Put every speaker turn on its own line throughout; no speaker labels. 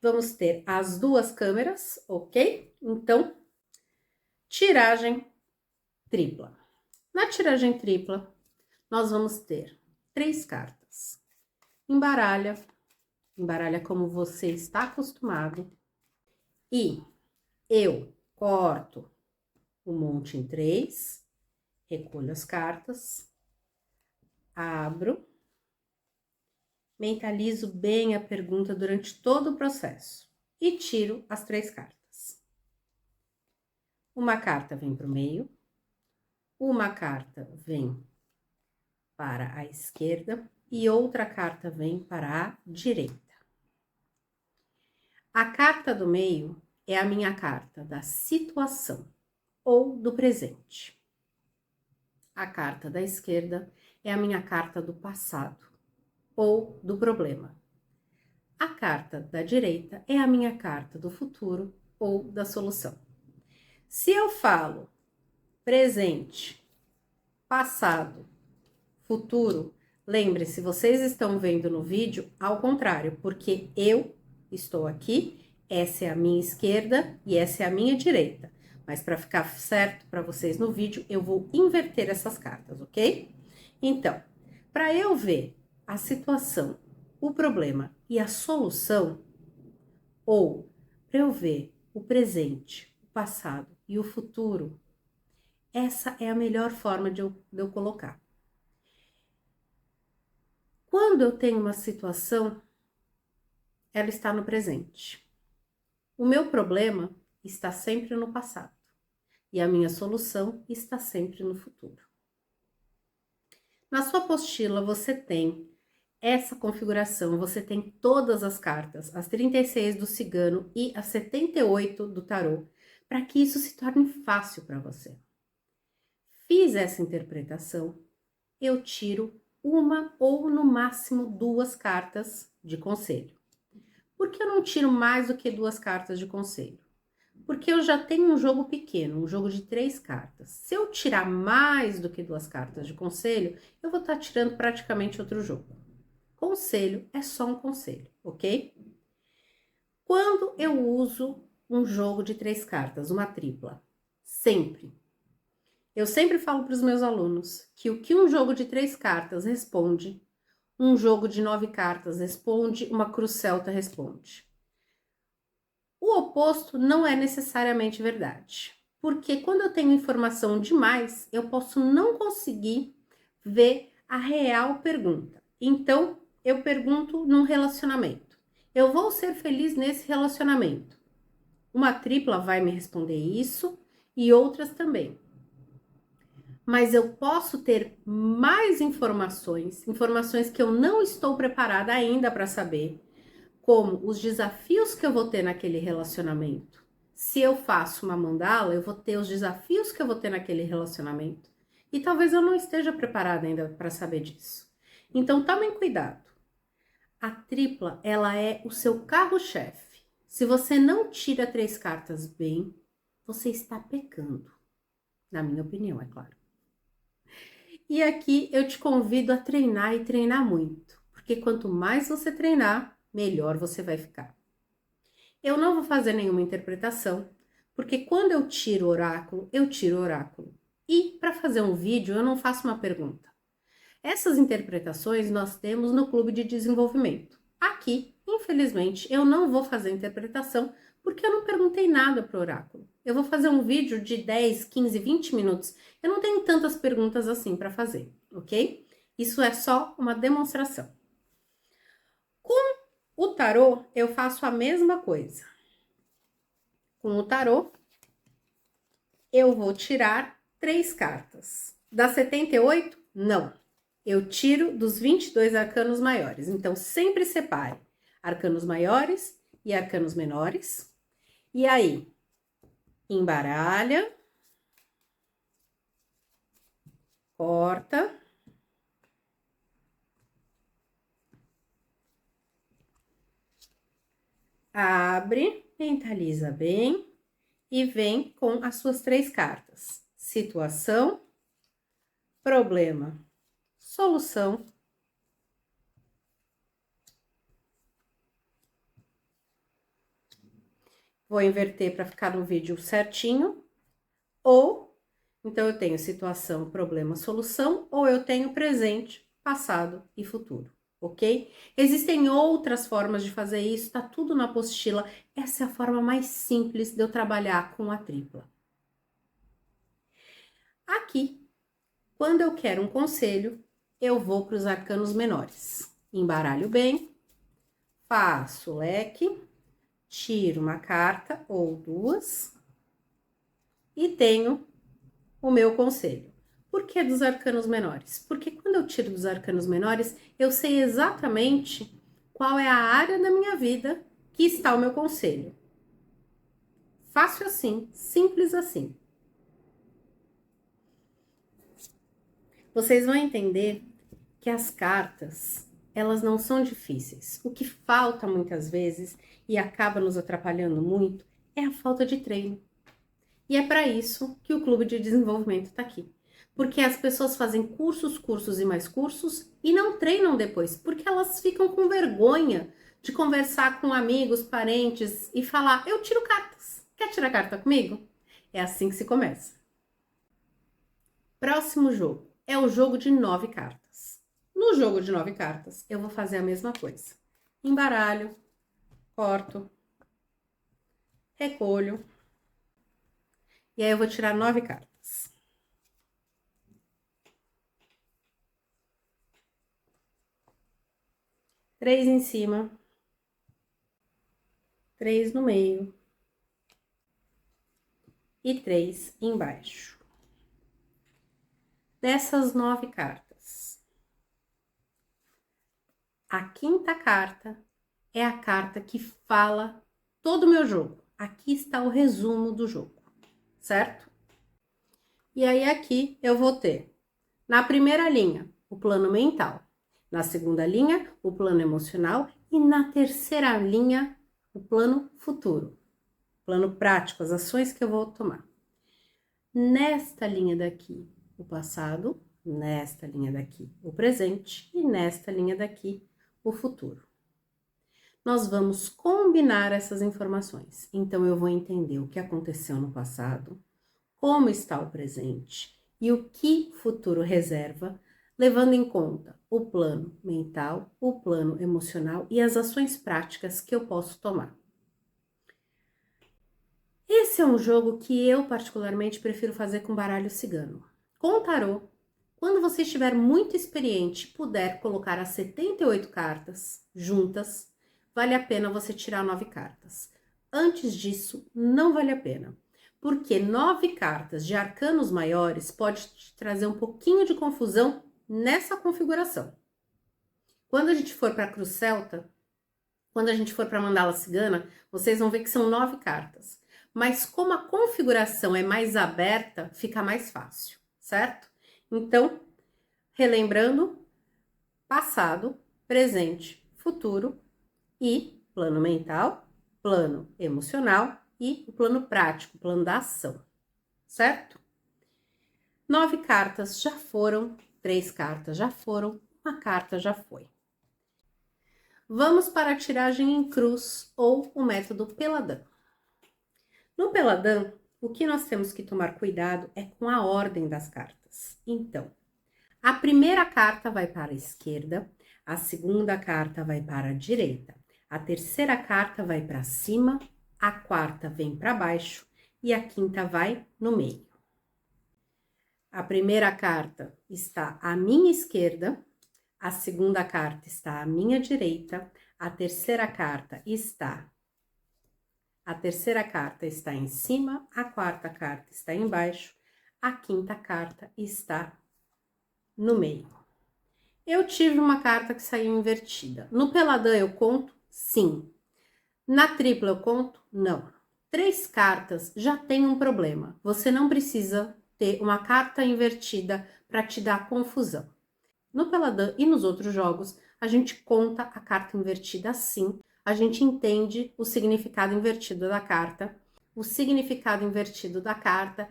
vamos ter as duas câmeras, ok? Então, tiragem tripla. Na tiragem tripla, nós vamos ter 3 cartas. Embaralha como você está acostumado. E eu corto o monte em 3, recolho as cartas, abro, mentalizo bem a pergunta durante todo o processo e tiro as 3 cartas. Uma carta vem para o meio, uma carta vem para a esquerda e outra carta vem para a direita. A carta do meio é a minha carta da situação ou do presente. A carta da esquerda é a minha carta do passado ou do problema. A carta da direita é a minha carta do futuro ou da solução. Se eu falo presente, passado, futuro, lembre-se, vocês estão vendo no vídeo ao contrário, porque eu estou aqui, essa é a minha esquerda e essa é a minha direita. Mas para ficar certo para vocês no vídeo, eu vou inverter essas cartas, ok? Então, para eu ver a situação, o problema e a solução, ou para eu ver o presente, o passado e o futuro, essa é a melhor forma de eu colocar. Quando eu tenho uma situação, ela está no presente. O meu problema está sempre no passado e a minha solução está sempre no futuro. Na sua apostila você tem essa configuração, você tem todas as cartas, as 36 do cigano e as 78 do tarô, para que isso se torne fácil para você. Fiz essa interpretação, eu tiro uma ou no máximo 2 cartas de conselho. Por que eu não tiro mais do que 2 cartas de conselho? Porque eu já tenho um jogo pequeno, um jogo de 3 cartas. Se eu tirar mais do que 2 cartas de conselho, eu vou estar tirando praticamente outro jogo. Conselho é só um conselho, ok? Quando eu uso um jogo de 3 cartas, uma tripla, eu sempre falo para os meus alunos que o que um jogo de 3 cartas responde, um jogo de 9 cartas responde, uma cruz celta responde. O oposto não é necessariamente verdade, porque quando eu tenho informação demais, eu posso não conseguir ver a real pergunta. Então, eu pergunto num relacionamento: eu vou ser feliz nesse relacionamento? Uma tripla vai me responder isso e outras também. Mas eu posso ter mais informações que eu não estou preparada ainda para saber, como os desafios que eu vou ter naquele relacionamento. Se eu faço uma mandala, eu vou ter os desafios que eu vou ter naquele relacionamento. E talvez eu não esteja preparada ainda para saber disso. Então, tomem cuidado. A tripla, ela é o seu carro-chefe. Se você não tira 3 cartas bem, você está pecando. Na minha opinião, é claro. E aqui eu te convido a treinar e treinar muito. Porque quanto mais você treinar, melhor você vai ficar. Eu não vou fazer nenhuma interpretação, porque quando eu tiro o oráculo, eu tiro o oráculo. E para fazer um vídeo, eu não faço uma pergunta. Essas interpretações nós temos no Clube de Desenvolvimento. Aqui, infelizmente, eu não vou fazer interpretação, porque eu não perguntei nada para o oráculo. Eu vou fazer um vídeo de 10, 15, 20 minutos. Eu não tenho tantas perguntas assim para fazer, ok? Isso é só uma demonstração. Com o tarô, eu faço a mesma coisa. Com o tarô, eu vou tirar 3 cartas. Das 78? Não. Eu tiro dos 22 arcanos maiores. Então, sempre separe arcanos maiores e arcanos menores. E aí, embaralha, corta, abre, mentaliza bem e vem com as suas 3 cartas: situação, problema, solução vou inverter para ficar no vídeo certinho, ou então eu tenho situação, problema, solução, ou eu tenho presente, passado e futuro, ok? Existem outras formas de fazer isso, tá tudo na apostila. Essa é a forma mais simples de eu trabalhar com a tripla. Aqui, quando eu quero um conselho, eu vou para os arcanos menores. Embaralho bem, faço o leque, tiro uma carta ou duas e tenho o meu conselho. Por que dos arcanos menores? Porque quando eu tiro dos arcanos menores, eu sei exatamente qual é a área da minha vida que está o meu conselho. Fácil assim, simples assim. Vocês vão entender que as cartas, elas não são difíceis. O que falta muitas vezes e acaba nos atrapalhando muito é a falta de treino. E é para isso que o Clube de Desenvolvimento está aqui. Porque as pessoas fazem cursos, cursos e mais cursos e não treinam depois, porque elas ficam com vergonha de conversar com amigos, parentes e falar: eu tiro cartas. Quer tirar carta comigo? É assim que se começa. Próximo jogo é o jogo de 9 cartas. No jogo de 9 cartas, eu vou fazer a mesma coisa. Embaralho, corto, recolho. E aí eu vou tirar 9 cartas. 3 em cima, 3 no meio e 3 embaixo. Dessas 9 cartas, a quinta carta é a carta que fala todo o meu jogo. Aqui está o resumo do jogo, certo? E aí aqui eu vou ter, na primeira linha, o plano mental. Na segunda linha, o plano emocional. E na terceira linha, o plano futuro. Plano prático, as ações que eu vou tomar. Nesta linha daqui, o passado. Nesta linha daqui, o presente. E nesta linha daqui, o futuro. Nós vamos combinar essas informações. Então, eu vou entender o que aconteceu no passado, como está o presente e o que o futuro reserva, levando em conta o plano mental, o plano emocional e as ações práticas que eu posso tomar. Esse é um jogo que eu particularmente prefiro fazer com baralho cigano. Com tarô, quando você estiver muito experiente e puder colocar as 78 cartas juntas, vale a pena você tirar 9 cartas. Antes disso, não vale a pena. Porque 9 cartas de arcanos maiores pode te trazer um pouquinho de confusão nessa configuração. Quando a gente for para a Cruz Celta, quando a gente for para a Mandala Cigana, vocês vão ver que são 9 cartas. Mas como a configuração é mais aberta, fica mais fácil, certo? Então, relembrando, passado, presente, futuro e plano mental, plano emocional e o plano prático, o plano da ação, certo? 9 cartas já foram, 3 cartas já foram, uma carta já foi. Vamos para a tiragem em cruz ou o método Peladã. No Peladã, o que nós temos que tomar cuidado é com a ordem das cartas. Então, a primeira carta vai para a esquerda, a segunda carta vai para a direita, a terceira carta vai para cima, a quarta vem para baixo e a quinta vai no meio. A primeira carta está à minha esquerda, a segunda carta está à minha direita, a terceira carta está em cima, a quarta carta está embaixo, a quinta carta está no meio. Eu tive uma carta que saiu invertida. No Peladã eu conto? Sim. Na tripla eu conto? Não. 3 cartas já tem um problema. Você não precisa ter uma carta invertida para te dar confusão. No Peladã e nos outros jogos, a gente conta a carta invertida sim. A gente entende o significado invertido da carta. O significado invertido da carta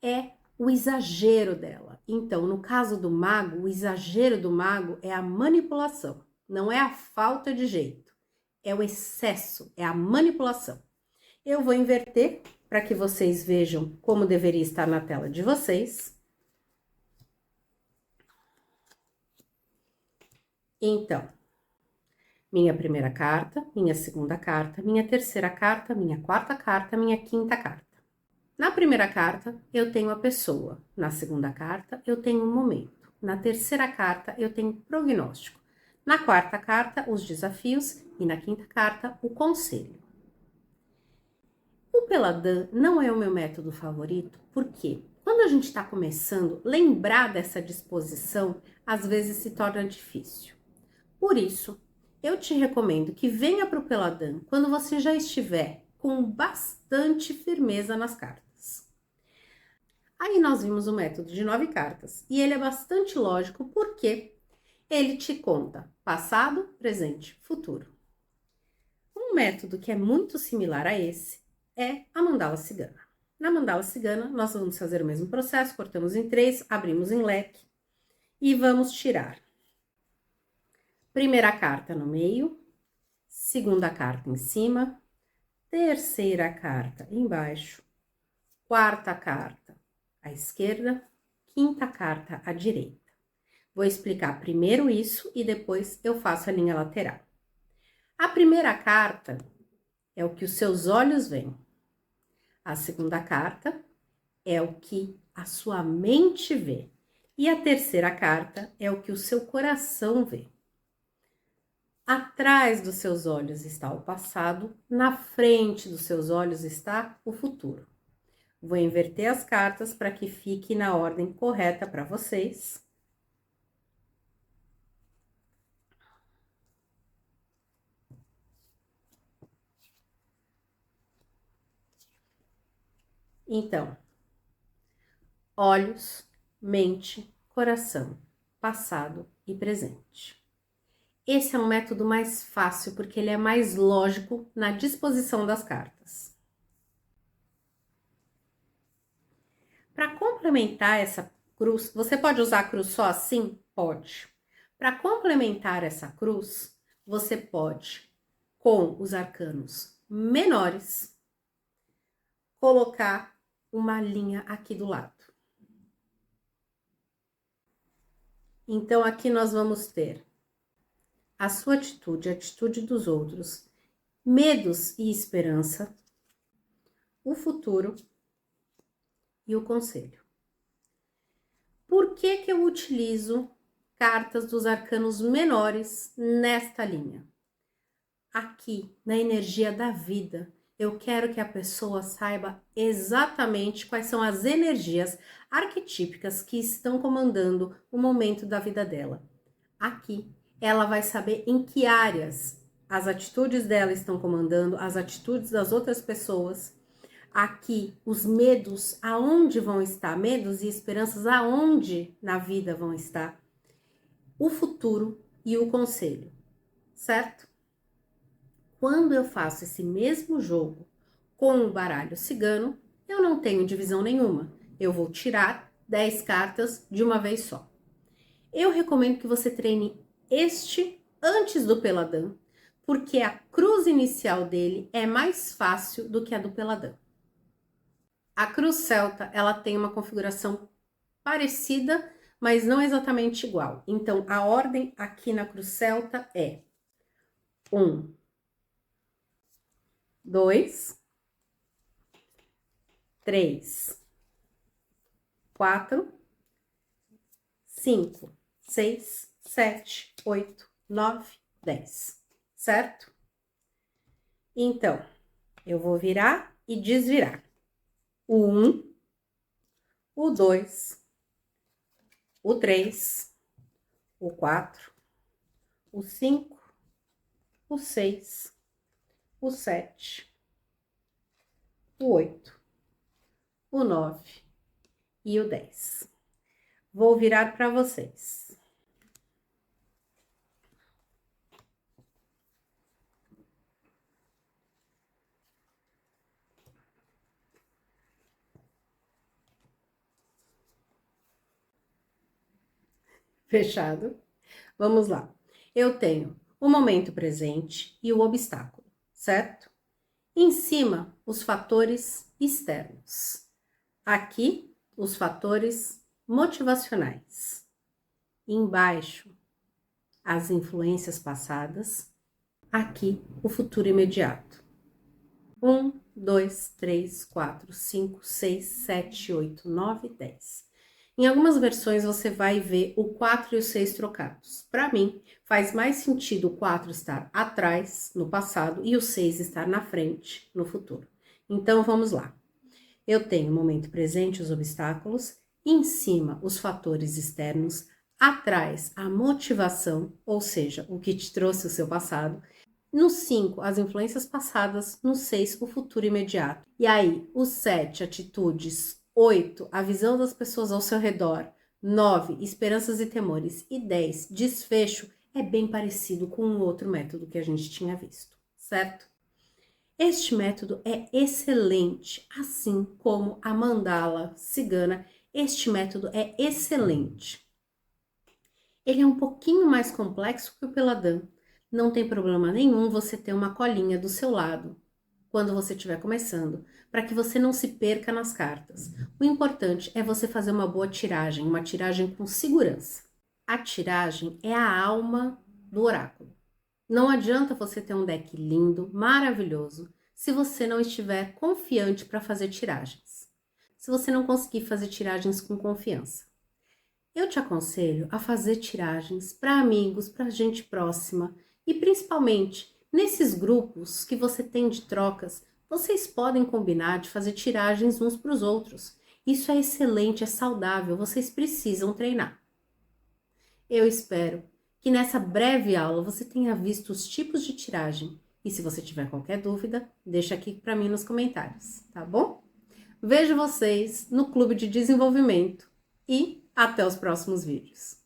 é o exagero dela. Então, no caso do mago, o exagero do mago é a manipulação, não é a falta de jeito, é o excesso, é a manipulação. Eu vou inverter para que vocês vejam como deveria estar na tela de vocês. Então, minha primeira carta, minha segunda carta, minha terceira carta, minha quarta carta, minha quinta carta. Na primeira carta, eu tenho a pessoa. Na segunda carta, eu tenho um momento. Na terceira carta, eu tenho prognóstico. Na quarta carta, os desafios. E na quinta carta, o conselho. O Peladan não é o meu método favorito, porque quando a gente está começando, lembrar dessa disposição às vezes se torna difícil. Por isso, eu te recomendo que venha para o Peladan quando você já estiver com bastante firmeza nas cartas. Aí nós vimos o método de 9 cartas e ele é bastante lógico porque ele te conta passado, presente, futuro. Um método que é muito similar a esse é a mandala cigana. Na mandala cigana, nós vamos fazer o mesmo processo, cortamos em 3, abrimos em leque e vamos tirar. Primeira carta no meio, segunda carta em cima, terceira carta embaixo, quarta carta à esquerda, quinta carta à direita. Vou explicar primeiro isso e depois eu faço a linha lateral. A primeira carta é o que os seus olhos veem. A segunda carta é o que a sua mente vê. E a terceira carta é o que o seu coração vê. Atrás dos seus olhos está o passado, na frente dos seus olhos está o futuro. Vou inverter as cartas para que fique na ordem correta para vocês. Então, olhos, mente, coração, passado e presente. Esse é um método mais fácil porque ele é mais lógico na disposição das cartas. Para complementar essa cruz, você pode usar a cruz só assim? Pode. Para complementar essa cruz, você pode, com os arcanos menores, colocar uma linha aqui do lado. Então, aqui nós vamos ter a sua atitude, a atitude dos outros, medos e esperança, o futuro e o conselho. Por que que eu utilizo cartas dos arcanos menores nesta linha? Aqui, na energia da vida, eu quero que a pessoa saiba exatamente quais são as energias arquetípicas que estão comandando o momento da vida dela. Aqui, ela vai saber em que áreas as atitudes dela estão comandando, as atitudes das outras pessoas. Aqui, os medos, aonde vão estar? Medos e esperanças, aonde na vida vão estar? O futuro e o conselho, certo? Quando eu faço esse mesmo jogo com o baralho cigano, eu não tenho divisão nenhuma. Eu vou tirar 10 cartas de uma vez só. Eu recomendo que você treine este antes do Peladan, porque a cruz inicial dele é mais fácil do que a do Peladan. A cruz celta, ela tem uma configuração parecida, mas não exatamente igual. Então, a ordem aqui na cruz celta é 1, 2, 3, 4, 5, 6, 7, 8, 9, 10, certo? Então, eu vou virar e desvirar. O 1, o 2, o 3, o 4, o 5, o 6, o 7, o 8, o 9 e o 10. Vou virar para vocês. Fechado? Vamos lá. Eu tenho o momento presente e o obstáculo, certo? Em cima, os fatores externos. Aqui, os fatores motivacionais. Embaixo, as influências passadas. Aqui, o futuro imediato. 1, 2, 3, 4, 5, 6, 7, 8, 9, 10. Em algumas versões você vai ver o 4 e o 6 trocados. Para mim, faz mais sentido o 4 estar atrás, no passado, e o 6 estar na frente, no futuro. Então, vamos lá. Eu tenho o momento presente, os obstáculos, em cima, os fatores externos, atrás, a motivação, ou seja, o que te trouxe o seu passado. No 5, as influências passadas. No 6, o futuro imediato. E aí, o 7, atitudes. 8, a visão das pessoas ao seu redor. 9, esperanças e temores. E 10, desfecho, é bem parecido com um outro método que a gente tinha visto, certo? Este método é excelente, assim como a mandala cigana. Este método é excelente. Ele é um pouquinho mais complexo que o Peladan. Não tem problema nenhum você ter uma colinha do seu lado quando você estiver começando, para que você não se perca nas cartas. O importante é você fazer uma boa tiragem, uma tiragem com segurança. A tiragem é a alma do oráculo. Não adianta você ter um deck lindo, maravilhoso, se você não estiver confiante para fazer tiragens. Se você não conseguir fazer tiragens com confiança. Eu te aconselho a fazer tiragens para amigos, para gente próxima e principalmente nesses grupos que você tem de trocas, vocês podem combinar de fazer tiragens uns para os outros. Isso é excelente, é saudável, vocês precisam treinar. Eu espero que nessa breve aula você tenha visto os tipos de tiragem e se você tiver qualquer dúvida, deixa aqui para mim nos comentários, tá bom? Vejo vocês no Clube de Desenvolvimento e até os próximos vídeos.